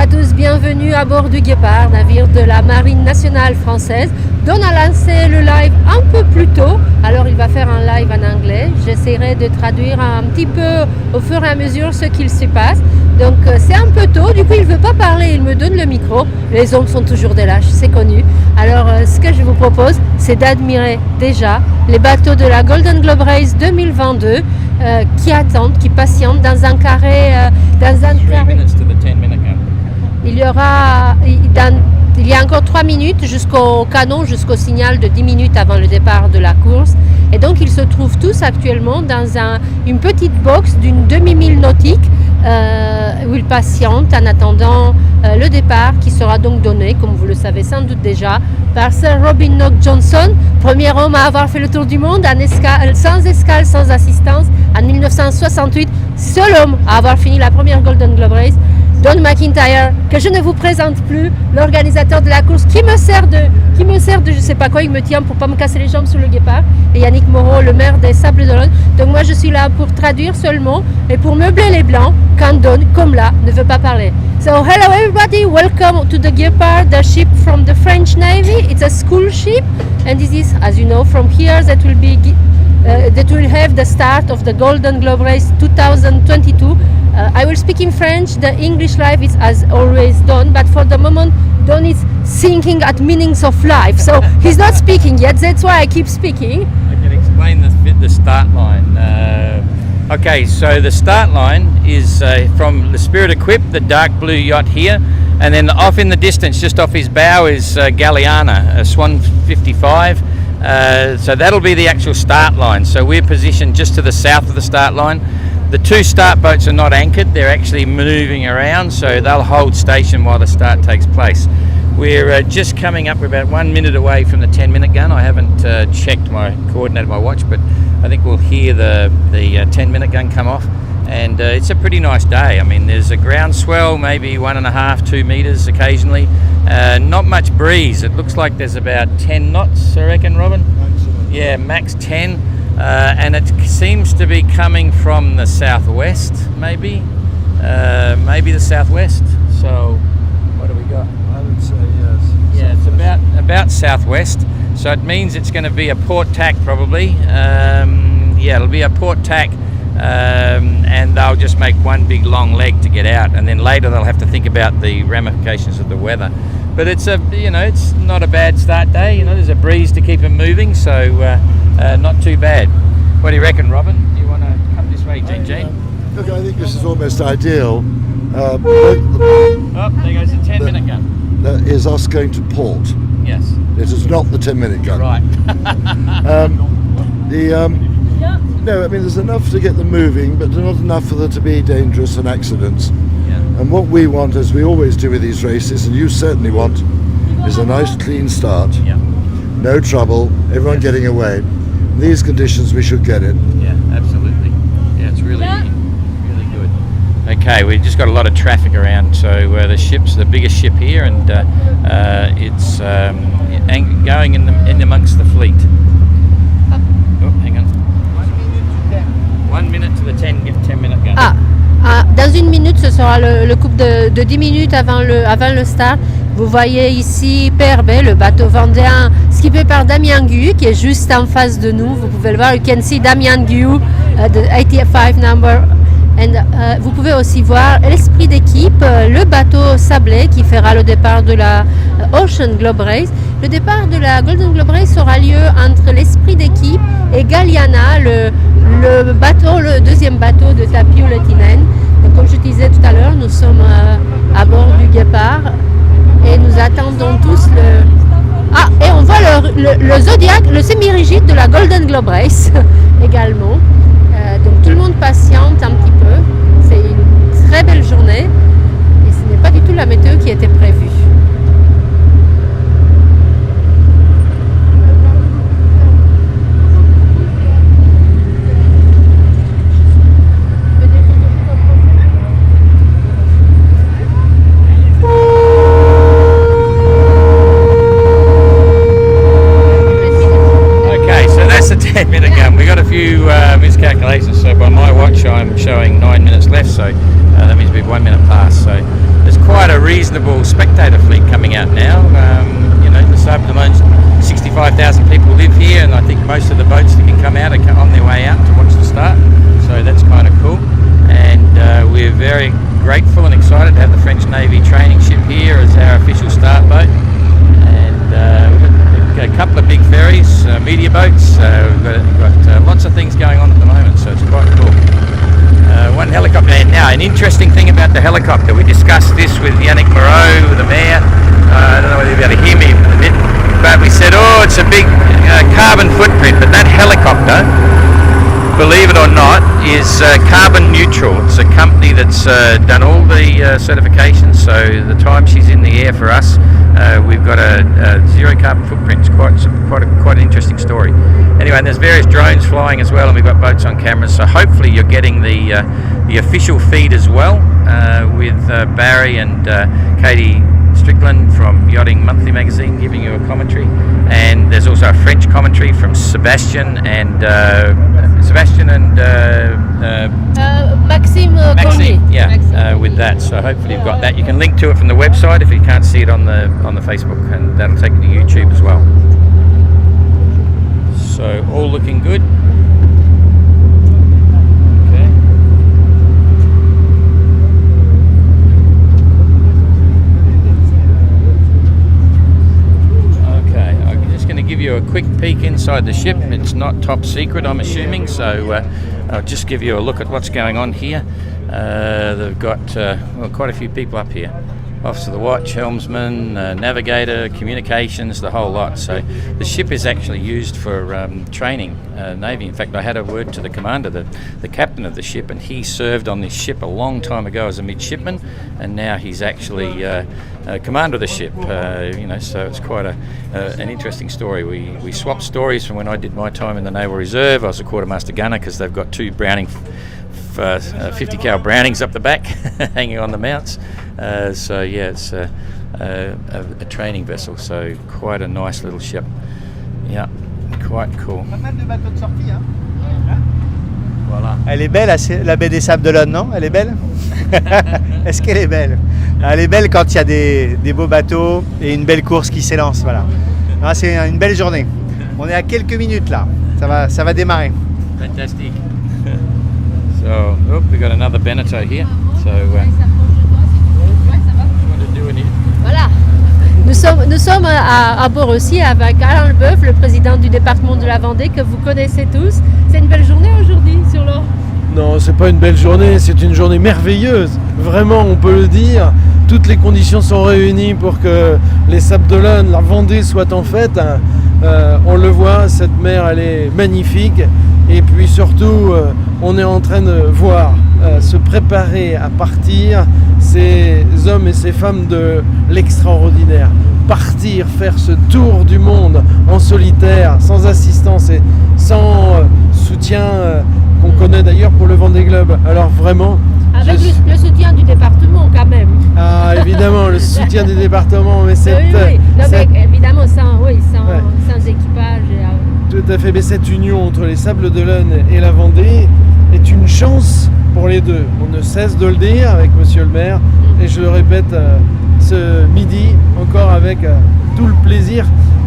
à tous, bienvenue à bord du Guépard, navire de la Marine nationale française, dont on a lancé le live un peu plus tôt. Alors il va faire un live en anglais, j'essaierai de traduire un petit peu au fur et à mesure ce qu'il se passe. Donc c'est un peu tôt, du coup il ne veut pas parler, il me donne le micro. Les hommes sont toujours des lâches, c'est connu. Alors ce que je vous propose, c'est d'admirer déjà les bateaux de la Golden Globe Race 2022 qui attendent, qui patientent dans un carré. Il y a encore 3 minutes jusqu'au canon, jusqu'au signal de 10 minutes avant le départ de la course. Et donc ils se trouvent tous actuellement dans une petite box d'une demi-mille nautique où ils patientent en attendant le départ qui sera donc donné, comme vous le savez sans doute déjà, par Sir Robin Knox-Johnson, premier homme à avoir fait le tour du monde sans escale, sans assistance, en 1968, seul homme à avoir fini la première Golden Globe Race. Don McIntyre, que je ne vous présente plus, l'organisateur de la course, qui me sert de je sais pas quoi, il me tient pour pas me casser les jambes sur le Guépard, et Yannick Moreau, le maire des Sables d'Olonne. Donc moi je suis là pour traduire seulement et pour meubler les blancs quand Don, comme là, ne veut pas parler. So hello everybody, welcome to the Guépard, the ship from the French Navy. It's a school ship, and this is, as you know, from here that will have the start of the Golden Globe Race 2022. I will speak in French. The English life is as always done, but for the moment Don is thinking at meanings of life, so he's not speaking yet. That's why I keep speaking. I can explain the start line. Okay, so the start line is from the Spirit Equipped, the dark blue yacht here, and then off in the distance, just off his bow, is Galliana, a Swan 55. So that'll be the actual start line. So we're positioned just to the south of the start line. The two start boats are not anchored, they're actually moving around, so they'll hold station while the start takes place. We're just coming up, we're about 1 minute away from the 10-minute gun. I haven't checked my coordinate of my watch, but I think we'll hear the 10-minute gun come off. And it's a pretty nice day. I mean, there's a ground swell, maybe 1.5, 2 meters occasionally. Not much breeze. It looks like there's about 10 knots, I reckon, Robin? Yeah, max 10. And it seems to be coming from the southwest, maybe the southwest. So, what do we got? I would say yes. Yeah, it's about southwest. So it means it's going to be a port tack probably. It'll be a port tack, and they'll just make one big long leg to get out, and then later they'll have to think about the ramifications of the weather. But it's it's not a bad start day. There's a breeze to keep them moving, so not too bad. What do you reckon, Robin? Do you want to come this way, GG? Look, I think this is almost ideal. There goes the 10-minute gun. That is us going to port. Yes. It is not the 10-minute gun. Right. No, I mean there's enough to get them moving, but not enough for there to be dangerous and accidents. Yeah. And what we want, as we always do with these races, and you certainly want, is a nice clean start. Yeah. No trouble, everyone getting away. In these conditions we should get it. Yeah, absolutely. Yeah, it's really good. Okay, we've just got a lot of traffic around, so the ship's the biggest ship here, and it's going in amongst the fleet. Oh, hang on. 1 minute to the 10-minute gun. Dans 1 minute, ce sera le couple de 10 minutes avant le start. Vous voyez ici PRB, le bateau vendéen skippé par Damien Guy, qui est juste en face de nous. Vous pouvez le voir, you can see Damien Guy, the 85 number. And, vous pouvez aussi voir l'esprit d'équipe, le bateau sablé qui fera le départ de la Ocean Globe Race. Le départ de la Golden Globe Race aura lieu entre l'esprit d'équipe et Galliana, le deuxième bateau de Tapio Lehtinen. Donc, comme je disais tout à l'heure, nous sommes à bord du Guépard et nous attendons tous et on voit le Zodiac, le semi-rigide de la Golden Globe Race également. Donc tout le monde patiente un petit peu. C'est une très belle journée et ce n'est pas du tout la météo qui était prévue. miscalculations. So by my watch, I'm showing 9 minutes left. So that means we've 1 minute past. So there's quite a reasonable Spectator fleet coming out now. The sub de Mone's 65,000 people live here, and I think most of the boats that can come out are on their way out to watch the start. So that's kind of cool. And we're very grateful and excited to have the French Navy training ship here as our official start boat. And we've got a couple of big ferries, media boats. We've got lots of things going on at the moment, so it's quite cool. One helicopter, and now an interesting thing about the helicopter. We discussed this with Yannick Moreau, the mayor. I don't know whether you'll be able to hear me a bit, but we said, it's a big carbon footprint, but that helicopter, believe it or not, is carbon neutral. It's a company that's done all the certifications, so the time she's in the air for us, we've got a zero carbon footprint. It's quite an interesting story. Anyway, and there's various drones flying as well, and we've got boats on cameras, so hopefully you're getting the official feed as well with Barry and Katie Strickland from Yachting Monthly magazine giving you a commentary, and there's also a French commentary from Sebastian and Maxime Cormier. Yeah, with that. So hopefully you've got that. You can link to it from the website if you can't see it on the Facebook, and that'll take you to YouTube as well. So all looking good. Give you a quick peek inside the ship. It's not top secret, I'm assuming, so I'll just give you a look at what's going on here. They've got quite a few people up here. Officer of the watch, helmsman, navigator, communications, the whole lot. So the ship is actually used for training Navy. In fact, I had a word to the commander, the captain of the ship, and he served on this ship a long time ago as a midshipman, and now he's actually commander of the ship. So it's quite an interesting story. We swapped stories from when I did my time in the Naval Reserve. I was a quartermaster gunner because they've got two Browning 50 cal Brownings up the back hanging on the mounts. It's a training vessel, so quite a nice little ship. Yeah, quite cool. Pas mal de bateaux de sortie, hein. Voilà. Elle est belle, la baie des Sables d'Olonne, non? Elle est belle? Est-ce qu'elle est belle? Elle est belle quand il y a des beaux bateaux et une belle course qui s'élance, voilà. C'est une belle journée. On est à quelques minutes là, ça va démarrer. Fantastic. So, we got another Beneteau here. So, Voilà. Nous sommes à bord aussi avec Alain Leboeuf, le président du département de la Vendée, que vous connaissez tous. C'est une belle journée aujourd'hui sur l'eau. Non, c'est pas une belle journée, c'est une journée merveilleuse. Vraiment, on peut le dire. Toutes les conditions sont réunies pour que les Sables d'Olonne, la Vendée soient en fête. On le voit, cette mer, elle est magnifique. Et puis surtout, on est en train de voir se préparer à partir ces hommes et ces femmes de l'extraordinaire. Partir, faire ce tour du monde en solitaire, sans assistance et sans soutien qu'on connaît d'ailleurs pour le Vendée Globe. Alors vraiment... Avec le soutien du département quand même. Ah évidemment, le soutien du département, mais c'est... Oui. Non, mais évidemment, sans équipage. Tout à fait, mais cette union entre les Sables d'Olonne et la Vendée est une chance pour les deux. On ne cesse de le dire avec monsieur le maire, et je le répète ce midi encore avec tout le plaisir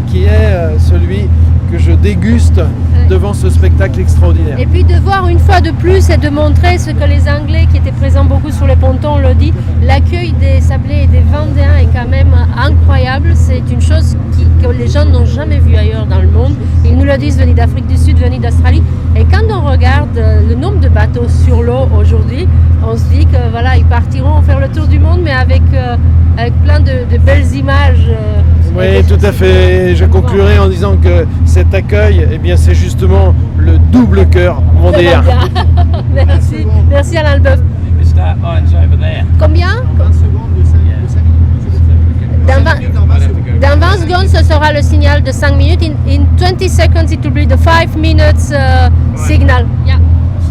qui est celui que je déguste devant ce spectacle extraordinaire. Et puis de voir une fois de plus et de montrer ce que les Anglais qui étaient présents beaucoup sur les pontons le dit, l'accueil des Sablés et des Vendéens est quand même incroyable. C'est une chose que les gens n'ont jamais vue ailleurs dans le monde. Ils nous le disent, venus d'Afrique du Sud, venus d'Australie. Et quand on regarde le nombre de bateaux sur l'eau aujourd'hui, on se dit que voilà, ils partiront faire le tour du monde, mais avec plein de belles images. Oui, tout à fait. Je conclurai en disant que cet accueil, eh bien, c'est justement le double cœur vendéen. Merci Alain Leboeuf. The start line's over there. Combien? 20 secondes de 5 minutes. Dans 20 secondes, ce sera le signal de 5 minutes. In 20 seconds, it will be the 5 minutes signal. Yeah.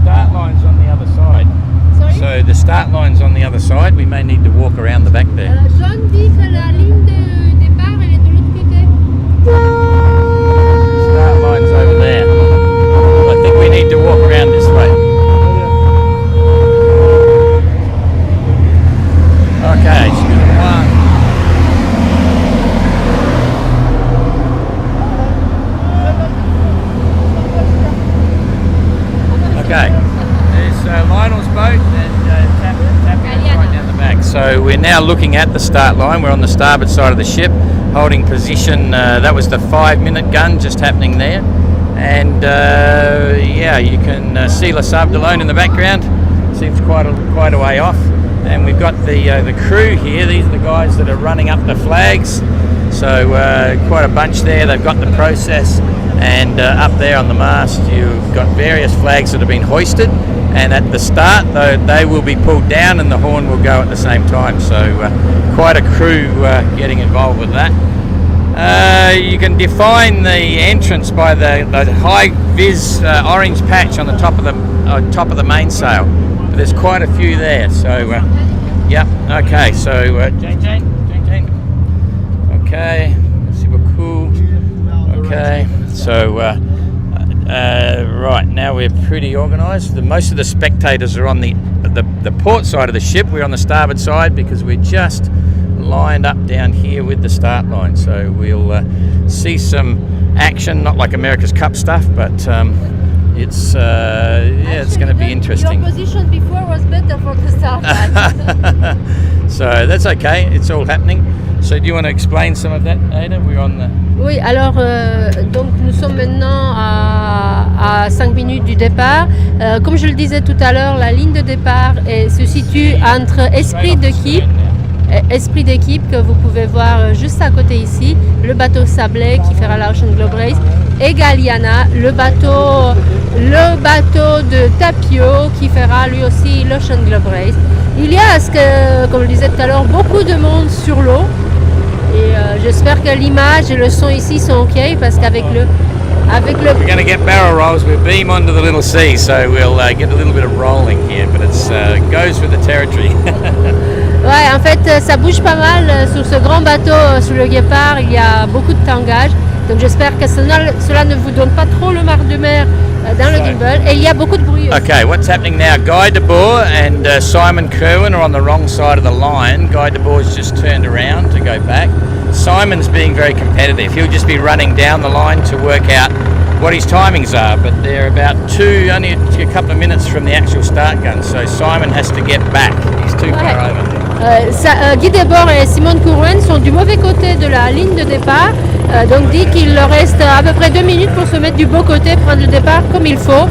Start line's on the other side. Sorry? So the start line's on the other side. We may need to walk around the back there. John dit que la ligne de départ, elle est de l'autre côté. Start line's over there. I think we need to walk around this way. Okay, excuse me. 1, so we're now looking at the start line. We're on the starboard side of the ship, holding position. That was the 5-minute gun just happening there. And yeah, you can see La Sable d'Olonne in the background. Seems quite a way off. And we've got the crew here. These are the guys that are running up the flags. So quite a bunch there. They've got the process. And up there on the mast, you've got various flags that have been hoisted. And at the start, they will be pulled down and the horn will go at the same time. So quite a crew getting involved with that. You can define the entrance by the high vis orange patch on the top of the mainsail. But there's quite a few there. So yeah, okay. So Jane. Okay, let's see what cool. Okay, so right now we're pretty organised. Most of the spectators are on the port side of the ship. We're on the starboard side because we're just lined up down here with the start line. So we'll see some action, not like America's Cup stuff, but it's it's going to be interesting. Your position before was better for the start line. So that's okay. It's all happening. So do you want to explain some of that, Ada? We're on the... Oui, alors donc nous sommes maintenant à 5 minutes du départ. Comme je le disais tout à l'heure, la ligne de départ se situe entre Esprit d'équipe que vous pouvez voir juste à côté ici, le bateau Sablé qui fera l'Ocean Globe Race, et Galiana, le bateau de Tapio qui fera lui aussi l'Ocean Globe Race. Il y a, comme je le disais tout à l'heure, beaucoup de monde sur l'eau. Et j'espère que l'image et le son ici sont ok parce qu'avec le... We're going to get barrel rolls. We'll beam onto the little sea, so we'll get a little bit of rolling here, but it goes with the territory. Ouais, en fait, ça bouge pas mal sur ce grand bateau, sous le Guépard. Il y a beaucoup de tangage, donc j'espère que cela ne vous donne pas trop le mar de mer dans le gimbal. Et il y a beaucoup de bruit aussi. Okay, what's happening now? Guy Deboer and Simon Kerwin are on the wrong side of the line. Guy Deboer's just turned around to go back. Simon's being very competitive. He'll just be running down the line to work out what his timings are, but they're about only a couple of minutes from the actual start gun, so Simon has to get back. He's too far over. Guy Debord et Simone Courwen sont du mauvais côté de la ligne de départ, donc dit qu'il leur reste à peu près 2 minutes pour se mettre du beau côté, prendre le départ comme il faut.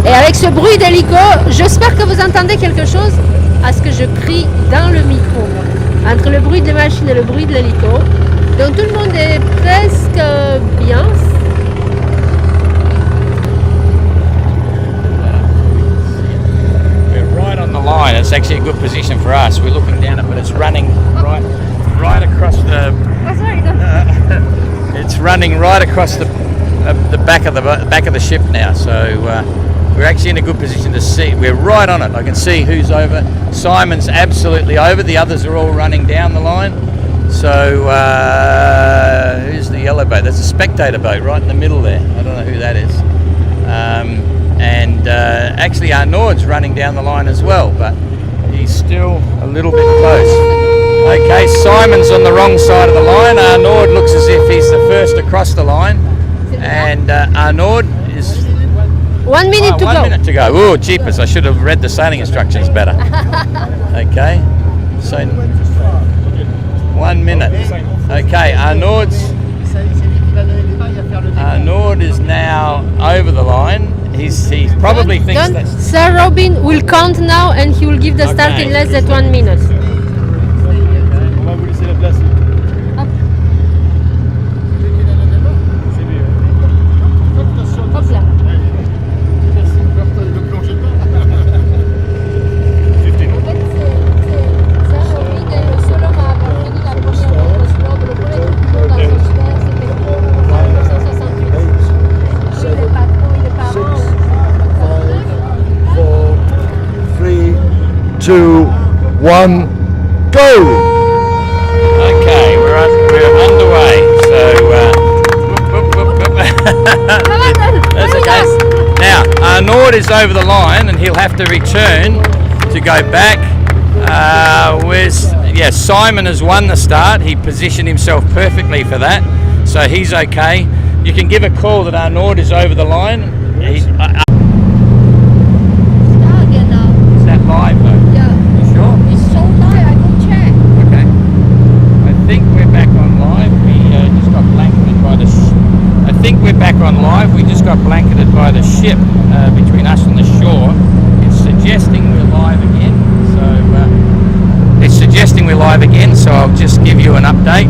Et avec ce bruit d'hélico, j'espère que vous entendez quelque chose à ce que je crie dans le micro. Entre le bruit des machines et le bruit de l'hélico. Donc tout le monde est presque bien. Line. It's actually a good position for us. We're looking down it, but it's running right across the. It's running right across the back of the ship now. So we're actually in a good position to see. We're right on it. I can see who's over. Simon's absolutely over. The others are all running down the line. So who's the yellow boat? That's a Spectator boat right in the middle there. I don't know who that is. And actually Arnaud's running down the line as well, but he's still a little bit close. Okay, Simon's on the wrong side of the line. Arnaud looks as if he's the first across the line, and Arnaud is 1 minute to go. 1 minute to go. Oh, jeepers, I should have read the sailing instructions better. Okay, so 1 minute. Okay, Arnaud is now over the line. He probably thinks that... Sir Robin will count now and he will give the start in less than 1 minute. On va vous laisser la place. Hop là. Two, one, go! Okay, we're underway. So that's okay. Now Arnaud is over the line, and he'll have to return to go back. Simon has won the start. He positioned himself perfectly for that, so he's okay. You can give a call that Arnaud is over the line. Is that live though? Yeah. You sure? It's so live. ship between us and the shore. It's suggesting we're live again. So I'll just give you an update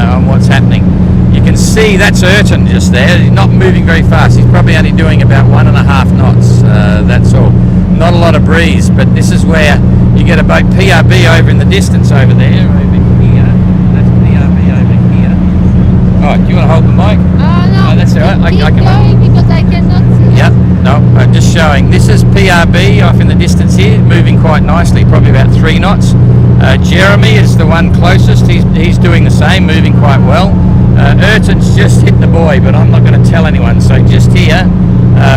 on what's happening. You can see that's Ayrton just there. He's not moving very fast. He's probably only doing about 1.5 knots. That's all. Not a lot of breeze, but this is where you get a boat PRB over in the distance over there. Over here. That's PRB over here. Oh, do you want to hold the mic? No, that's all right. I keep can. going because I cannot see. Yep. No, I'm just showing. This is PRB off in the distance here, moving quite nicely, probably about 3 knots. Jeremy is the one closest. He's doing the same, moving quite well. Ayrton's just hit the buoy, but I'm not going to tell anyone. So just here,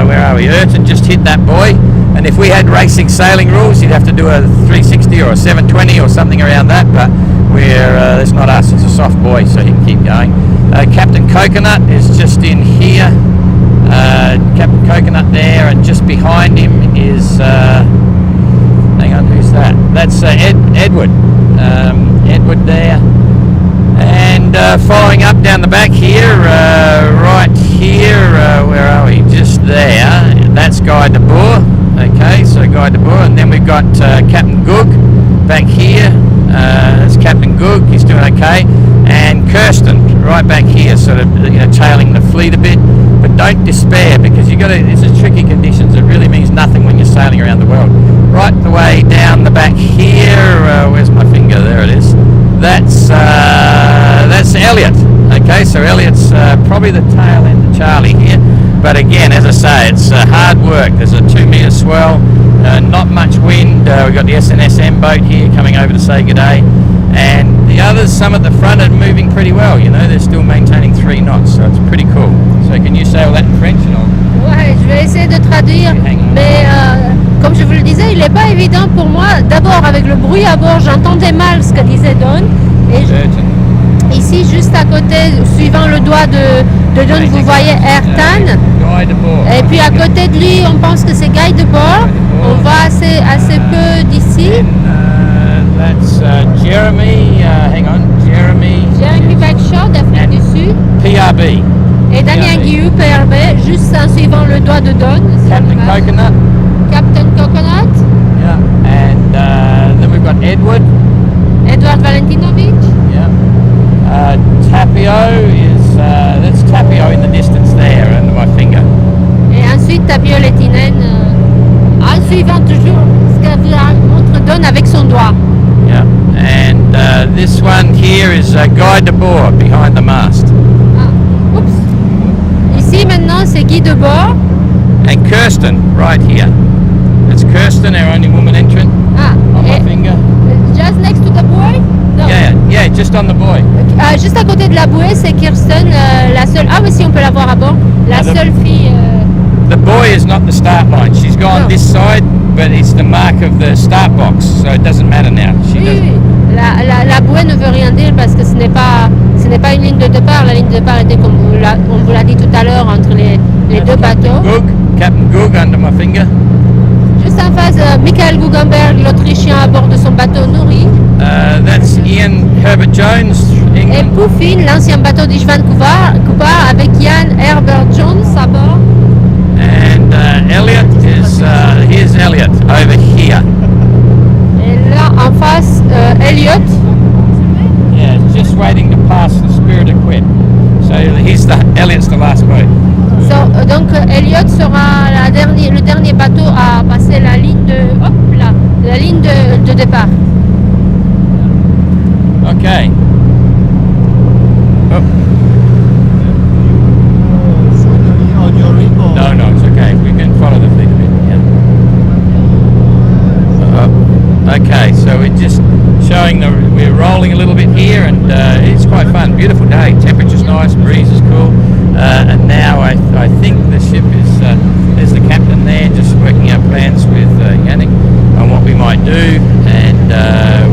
where are we? Ayrton just hit that buoy, and if we had racing sailing rules, you'd have to do a 360 or a 720 or something around that. But that's not us. It's a soft buoy, so he can keep going. Captain Coconut is just in here. Captain Coconut there, and just behind him is hang on, who's that? That's Edward. Edward there, and following up down the back here, right here, where are we? Just there. That's Guy de Boer. Okay, so Guy de Boer, and then we've got Captain Goog back here. That's Captain Goog. He's doing okay, and Kirsten right back here, sort of tailing the fleet a bit. But don't despair, because it's a tricky conditions. It really means nothing when you're sailing around the world. Right the way down the back here, where's my finger? There it is. That's Elliot. Okay, so Elliot's probably the tail end of Charlie here. But again, as I say, it's hard work. There's a 2-metre swell, not much wind. We've got the SNSM boat here coming over to say good day. And the others, some at the front, are moving pretty well. They're still maintaining 3 knots, so it's pretty cool. So can you say all that in French? Ouais, je vais essayer de traduire, mais comme je vous le disais, il n'est pas évident pour moi. D'abord, avec le bruit à bord, j'entendais mal ce que disait Don. Et ici, juste à côté, suivant le doigt de Don, vous voyez Ayrton. Et puis à côté de lui, on pense que c'est Guy de Boer. On voit assez peu d'ici. That's Jeremy, hang on, Jeremy Backshot d'Afrique du Sud. PRB. Et Damien Guillou, PRB, juste en suivant le doigt de Don. Captain Coconut. Captain Coconut. Yeah, and then we've got Edward Valentinovic. Yeah. Tapio is, that's Tapio in the distance there, under my finger. Et ensuite Tapio Lettinen, en suivant toujours ce que montre Don avec son doigt. Yeah, and this one here is Guy de Boer behind the mast. Oups. Ici maintenant c'est Guy de Boer. And Kirsten right here. It's Kirsten, our only woman entrant. On my finger. Just next to the buoy? No. Yeah, just on the buoy. Juste à côté de la bouée, c'est Kirsten, la seule. Ah, mais si on peut la voir à bord. La seule fille. The buoy is not the start line. She's gone this side, but it's the mark of the start box, so it doesn't matter now. Oui. La bouée ne veut rien dire parce que ce n'est pas une ligne de départ. La ligne de départ était, comme on vous l'a dit tout à l'heure, entre les deux bateaux. Captain Goog under my finger. Juste en face, Michael Guggenberg, l'Autrichien, à bord de son bateau Nourri. That's Ian Herbert Jones, England. Et Puffin, l'ancien bateau d'Ivan Coupard, avec Ian Herbert Jones à bord. And Elliot is, here's Elliot over here. Et là, en face, Elliot. Yeah, just waiting to pass the Spirit Equip. So Elliot's the last boat. Donc Elliot sera le dernier bateau à passer la ligne de départ. Okay. Oh. No, it's okay. We can follow the fleet a bit. Yeah. Okay, so we're just showing we're rolling a little bit here, and it's quite fun. Beautiful day. Temperature's nice, breeze is cool, and now I think the ship is. There's the captain there, just working out plans with Yannick on what we might do, and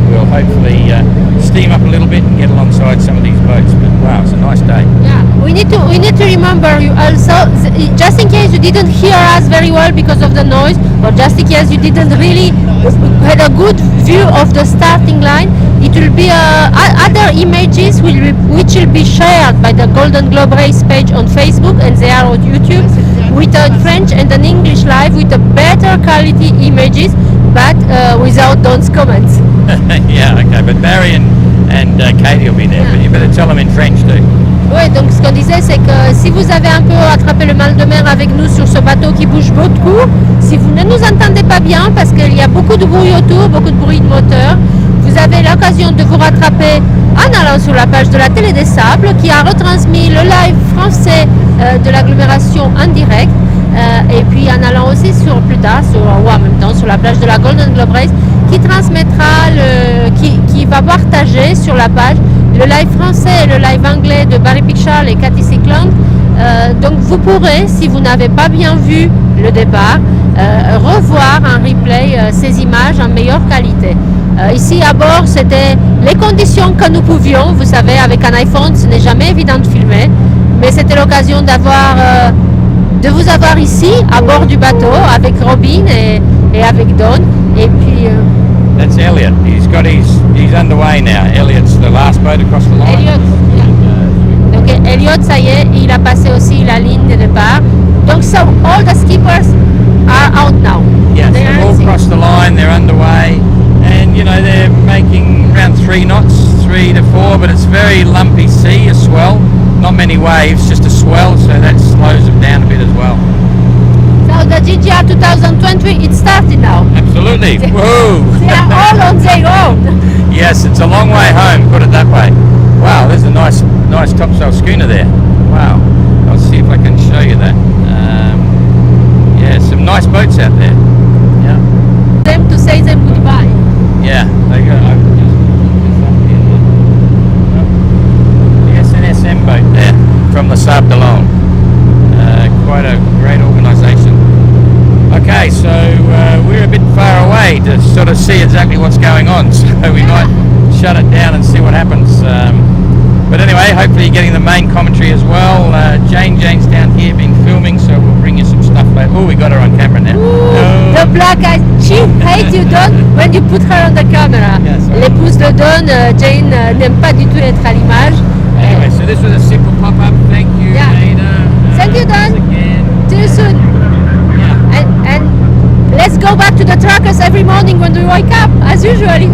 we'll hopefully steam up a little bit and get alongside some of these boats. But wow, it's a nice day. Yeah, we need to remember you also, just in case you didn't hear us very well because of the noise, or just in case you didn't really had a good view of the starting line. It will be other images which will be shared by the Golden Globe Race page on Facebook, and they are on YouTube. with a French and an English live with a better quality images, but without Don's comments. Yeah, okay, but Barry and Katie will be there, but you better tell them in French too. Oui, donc ce qu'on disait, c'est que si vous avez un peu attrapé le mal de mer avec nous sur ce bateau qui bouge beaucoup, si vous ne nous entendez pas bien, parce qu'il y a beaucoup de bruit autour, beaucoup de bruit de moteur, vous avez l'occasion de vous rattraper en allant sur la page de la Télé des Sables qui a retransmis le live français de l'agglomération en direct, et puis en allant aussi sur plus tard, ou en même temps sur la plage de la Golden Globe Race qui transmettra, qui va partager sur la page le live français et le live anglais de Barry Picchard et Cathy Sickland. Donc vous pourrez, si vous n'avez pas bien vu le départ, revoir en replay ces images en meilleure qualité. Ici à bord, c'était les conditions que nous pouvions. Vous savez, avec un iPhone, ce n'est jamais évident de filmer, mais c'était l'occasion de vous avoir ici à bord du bateau avec Robin et avec Don. Et puis That's Elliot. He's underway now. Elliot's the last boat across the line. Elliot, yeah. Donc Elliot, ça y est, il a passé aussi la ligne de départ. Donc so all the skippers are out now. Yes, they've all crossed the line. They're underway, and you know they're making around 3 knots, 3 to 4. But it's very lumpy sea, a swell. Not many waves, just a swell, so that slows them down a bit as well. So the GGR 2020, it started now. Absolutely. Whoa! They are all on their own. Yes, it's a long way home, put it that way. Wow, there's a nice topsail schooner there. Wow. I'll see if I can show you that. Yeah, some nice boats out there. Yeah. Them to say them goodbye. Yeah, they go. The SNSM boat there from the Sable d'Olonne. Quite a great organisation. Okay, so we're a bit far away to sort of see exactly what's going on, so we might shut it down and see what happens. But anyway, hopefully you're getting the main commentary as well. Jane's down here been filming, so we'll bring you some stuff later. Oh, we got her on camera now. Ooh, the black eyes. She hates you, Don, when you put her on the camera. Yes, right. L'épouse de Don, Jane, n'aime pas du tout être à l'image. Anyway, so this was a simple pop-up. Thank you, Yeah. Dana. Thank you, Don. Again. See you soon. Yeah. And let's go back to the trackers every morning when we wake up, as usually.